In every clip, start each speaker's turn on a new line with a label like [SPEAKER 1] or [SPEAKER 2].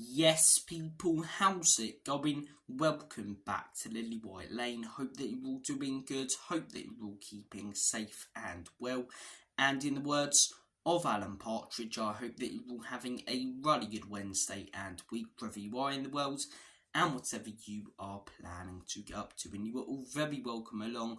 [SPEAKER 1] Yes, people, how's it going? Welcome back to Lily White Lane. Hope that you're all doing good. Hope that you're all keeping safe and well. And in the words of Alan Partridge, I hope that you're all having a really good Wednesday and week wherever you are in the world and whatever you are planning to get up to. And you are all very welcome along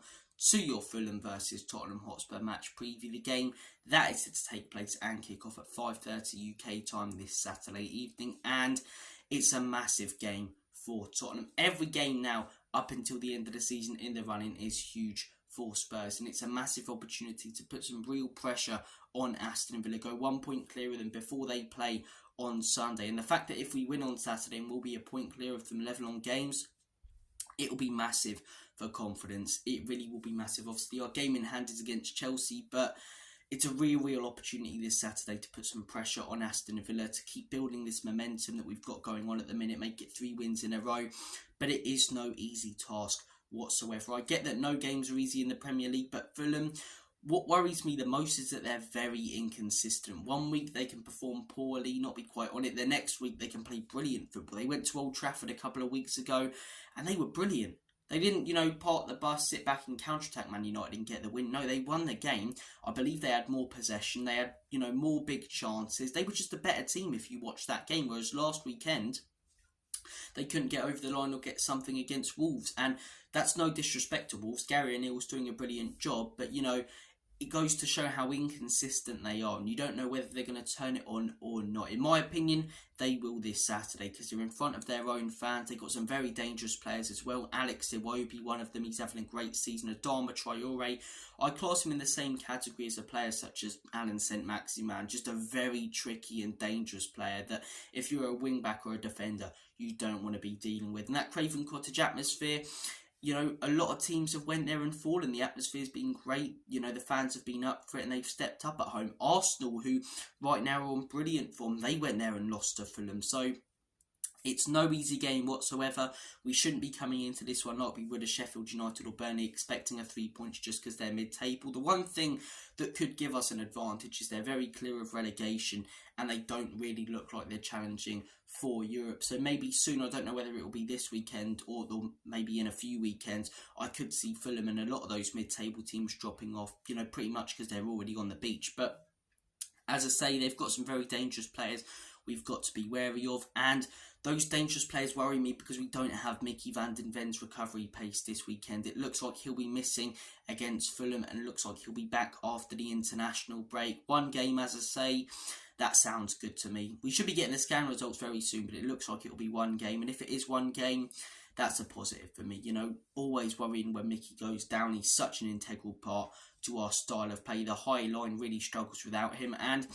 [SPEAKER 1] to your Fulham versus Tottenham Hotspur match preview. The game that is set to take place and kick off at 5:30 UK time this Saturday evening, and it's a massive game for Tottenham. Every game now up until the end of the season in the running is huge for Spurs, and it's a massive opportunity to put some real pressure on Aston Villa, go 1 point clear of them before they play on Sunday. And the fact that if we win on Saturday and we'll be a point clear of them level on games, it'll be massive for confidence. It really will be massive. Obviously, our game in hand is against Chelsea, but it's a real opportunity this Saturday to put some pressure on Aston Villa to keep building this momentum that we've got going on at the minute, make it 3 wins in a row. But it is no easy task whatsoever. I get that no games are easy in the Premier League, but Fulham, what worries me the most is that they're very inconsistent. 1 week they can perform poorly, not be quite on it. The next week they can play brilliant football. They went to Old Trafford a couple of weeks ago and they were brilliant. They didn't, park the bus, sit back and counter-attack Man United and get the win. No, they won the game. I believe they had more possession. They had, more big chances. They were just a better team if you watched that game. Whereas last weekend, they couldn't get over the line or get something against Wolves. And that's no disrespect to Wolves. Gary O'Neill's doing a brilliant job. But, it goes to show how inconsistent they are, and you don't know whether they're going to turn it on or not. In my opinion, they will this Saturday because they're in front of their own fans. They've got some very dangerous players as well. Alex Iwobi, one of them, he's having a great season. Adama Traore, I class him in the same category as a player such as Alan Saint-Maximin, just a very tricky and dangerous player that if you're a wing-back or a defender, you don't want to be dealing with. And that Craven Cottage atmosphere, a lot of teams have went there and fallen. The atmosphere's been great. The fans have been up for it and they've stepped up at home. Arsenal, who right now are on brilliant form, they went there and lost to Fulham. So it's no easy game whatsoever. We shouldn't be coming into this one like we would a Sheffield United or Burnley expecting a 3 points just because they're mid-table. The one thing that could give us an advantage is they're very clear of relegation and they don't really look like they're challenging for Europe. So maybe soon, I don't know whether it will be this weekend or maybe in a few weekends, I could see Fulham and a lot of those mid-table teams dropping off, pretty much because they're already on the beach. But as I say, they've got some very dangerous players we've got to be wary of, and those dangerous players worry me because we don't have Mickey van den Ven's recovery pace this weekend. It looks like he'll be missing against Fulham and it looks like he'll be back after the international break. 1 game, as I say, that sounds good to me. We should be getting the scan results very soon, but it looks like it'll be 1 game, and if it is 1 game, that's a positive for me. Always worrying when Mickey goes down. He's such an integral part to our style of play. The high line really struggles without him, and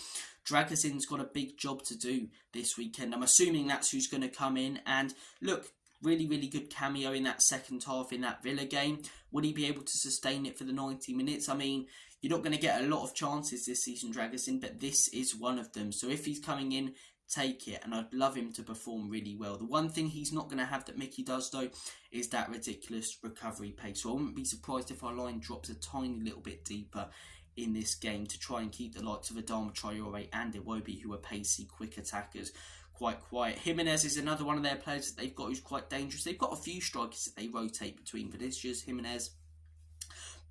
[SPEAKER 1] Dragusin's got a big job to do this weekend. I'm assuming that's who's going to come in, and look, really good cameo in that second half in that Villa game. Will he be able to sustain it for the 90 minutes? I mean, you're not going to get a lot of chances this season, Dragusin, but this is one of them. So if he's coming in, take it, and I'd love him to perform really well. The one thing he's not going to have that Mickey does, though, is that ridiculous recovery pace. So I wouldn't be surprised if our line drops a tiny little bit deeper in this game to try and keep the likes of Adama Traore and Iwobi, who are pacey, quick attackers, quite quiet. Jimenez is another one of their players that they've got who's quite dangerous. They've got a few strikers that they rotate between, Vinicius, Jimenez,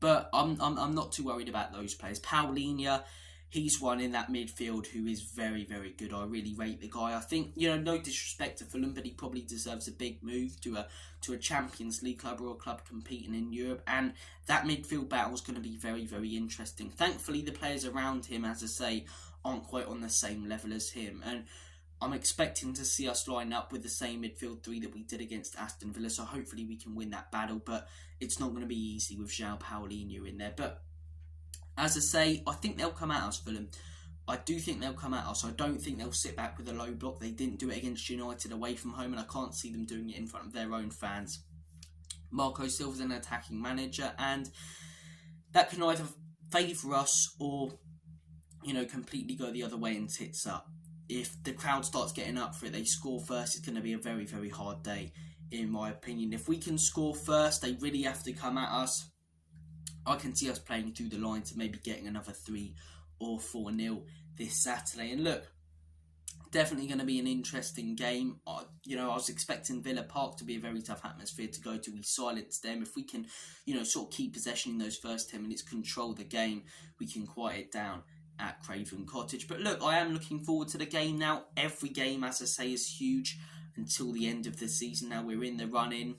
[SPEAKER 1] but I'm not too worried about those players. Paulinho, he's one in that midfield who is very good. I really rate the guy. I think, no disrespect to Fulham, but he probably deserves a big move to a Champions League club or a club competing in Europe. And that midfield battle is going to be very interesting. Thankfully, the players around him, as I say, aren't quite on the same level as him. And I'm expecting to see us line up with the same midfield 3 that we did against Aston Villa. So hopefully we can win that battle. But it's not going to be easy with João Paulinho in there. But as I say, I think they'll come at us, Fulham. I do think they'll come at us. I don't think they'll sit back with a low block. They didn't do it against United away from home, and I can't see them doing it in front of their own fans. Marco Silva's an attacking manager, and that can either favour us or, completely go the other way and tits up. If the crowd starts getting up for it, they score first, it's going to be a very hard day, in my opinion. If we can score first, they really have to come at us. I can see us playing through the line to maybe getting another 3 or 4-0 this Saturday. And look, Definitely going to be an interesting game. I was expecting Villa Park to be a very tough atmosphere to go to. We silenced them. If we can, sort of keep possession in those first 10 minutes, control the game, we can quiet it down at Craven Cottage. But look, I am looking forward to the game now. Every game, as I say, is huge until the end of the season. Now we're in the run-in.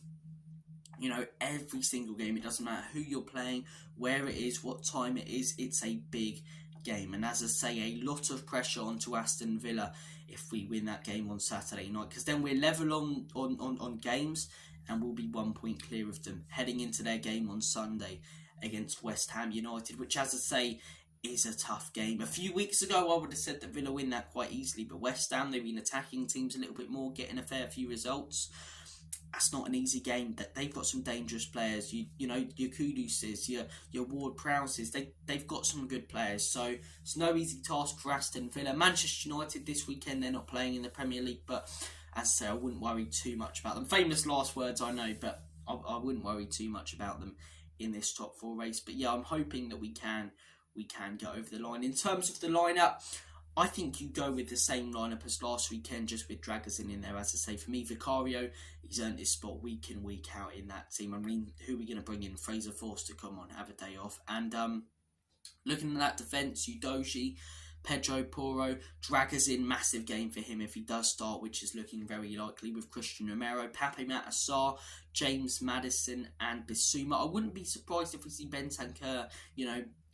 [SPEAKER 1] Every single game, it doesn't matter who you're playing, where it is, what time it is, it's a big game. And as I say, a lot of pressure onto Aston Villa if we win that game on Saturday night, because then we're level on games and we'll be 1 point clear of them heading into their game on Sunday against West Ham United, which, as I say, is a tough game. A few weeks ago I would have said that Villa win that quite easily, but West Ham, they've been attacking teams a little bit more, getting a fair few results. That's not an easy game. That they've got some dangerous players. Your Kuduses, your Ward-Prowses. They've got some good players. So it's no easy task for Aston Villa. Manchester United this weekend, they're not playing in the Premier League, but as I say, I wouldn't worry too much about them. Famous last words, I know, but I wouldn't worry too much about them in this top 4 race. But yeah, I'm hoping that we can get over the line. In terms of the lineup, I think you go with the same lineup as last weekend, just with Dragusin in there. As I say, for me, Vicario, he's earned his spot week in, week out in that team. I mean, who are we going to bring in? Fraser Forster, come on, have a day off. And looking at that defence, Udogie, Pedro Porro, Dragusin, massive game for him if he does start, which is looking very likely, with Christian Romero, Pape Matar Sarr, James Maddison and Bissouma. I wouldn't be surprised if we see Bentancur,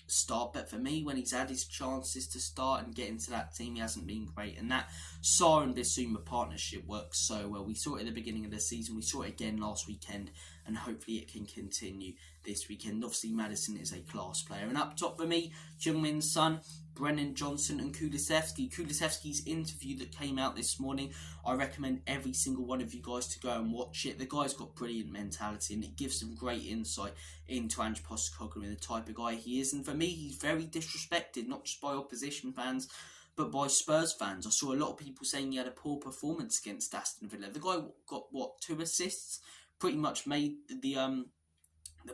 [SPEAKER 1] start, but for me, when he's had his chances to start and get into that team, he hasn't been great. And that Sarr and Bissouma partnership works so well. We saw it at the beginning of the season, we saw it again last weekend, and hopefully it can continue this weekend. Obviously, Maddison is a class player. And up top for me, Heung-min Son, Brennan Johnson and Kulusevski. Kulusevski's interview that came out this morning, I recommend every single one of you guys to go and watch it. The guy's got brilliant mentality and it gives some great insight into Ange Postecoglou and the type of guy he is. And for me, he's very disrespected, not just by opposition fans, but by Spurs fans. I saw a lot of people saying he had a poor performance against Aston Villa. The guy got, 2 assists? Pretty much made the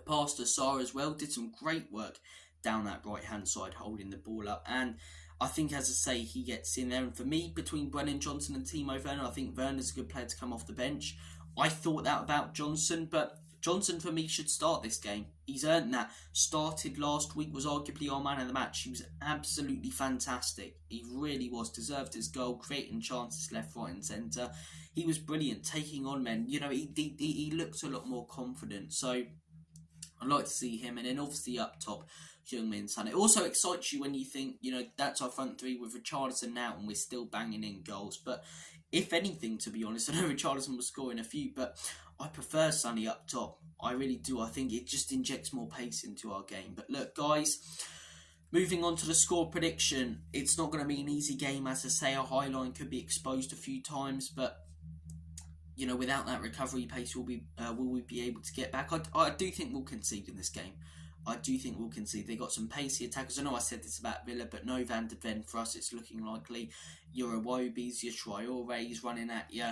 [SPEAKER 1] pass to Sarr as well. Did some great work down that right-hand side, holding the ball up. And I think, as I say, he gets in there. And for me, between Brennan Johnson and Timo Werner, I think Werner's a good player to come off the bench. I thought that about Johnson, but Johnson, for me, should start this game. He's earned that. Started last week, was arguably our man of the match. He was absolutely fantastic. He really was. Deserved his goal, creating chances left, right and centre. He was brilliant, taking on men. He looked a lot more confident. So I'd like to see him. And then obviously up top, Heung-min Son. It also excites you when you think, that's our front three with Richarlison out and we're still banging in goals. But if anything, to be honest, I know Richarlison was scoring a few, but I prefer Sonny up top. I really do. I think it just injects more pace into our game. But look, guys, moving on to the score prediction. It's not going to be an easy game. As I say, our high line could be exposed a few times, but without that recovery pace, will we be able to get back? I do think we'll concede in this game. I do think we'll concede. They got some pacey attackers. I know I said this about Villa, but no Van de Ven for us. It's looking likely. Your Iwobis, your Traore's running at you.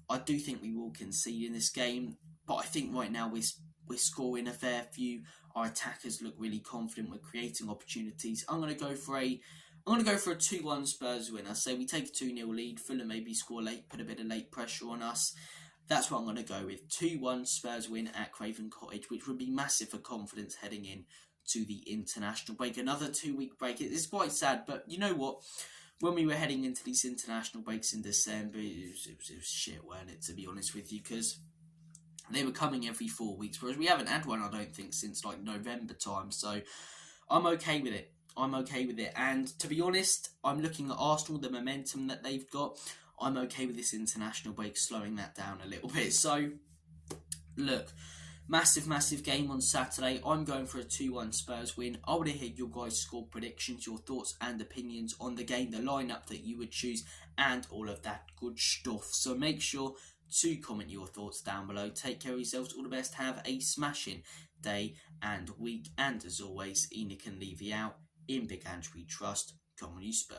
[SPEAKER 1] I do think we will concede in this game, but I think right now we're scoring a fair few. Our attackers look really confident. We're creating opportunities. I'm going to go for a 2-1 Spurs win. I say we take a 2-0 lead. Fulham maybe score late, put a bit of late pressure on us. That's what I'm going to go with. 2-1 Spurs win at Craven Cottage, which would be massive for confidence heading in to the international break. Another 2-week break. It's quite sad, but you know what? When we were heading into these international breaks in December, it was shit, weren't it, to be honest with you? Because they were coming every 4 weeks, whereas we haven't had one, I don't think, since like November time. So I'm okay with it. And to be honest, I'm looking at Arsenal, the momentum that they've got. I'm okay with this international break slowing that down a little bit. So, look, massive game on Saturday. I'm going for a 2-1 Spurs win. I want to hear your guys' score predictions, your thoughts and opinions on the game, the lineup that you would choose, and all of that good stuff. So make sure to comment your thoughts down below. Take care of yourselves. All the best. Have a smashing day and week. And as always, Enoch can leave you out. In Big Ange we trust. Come on, you Spurs.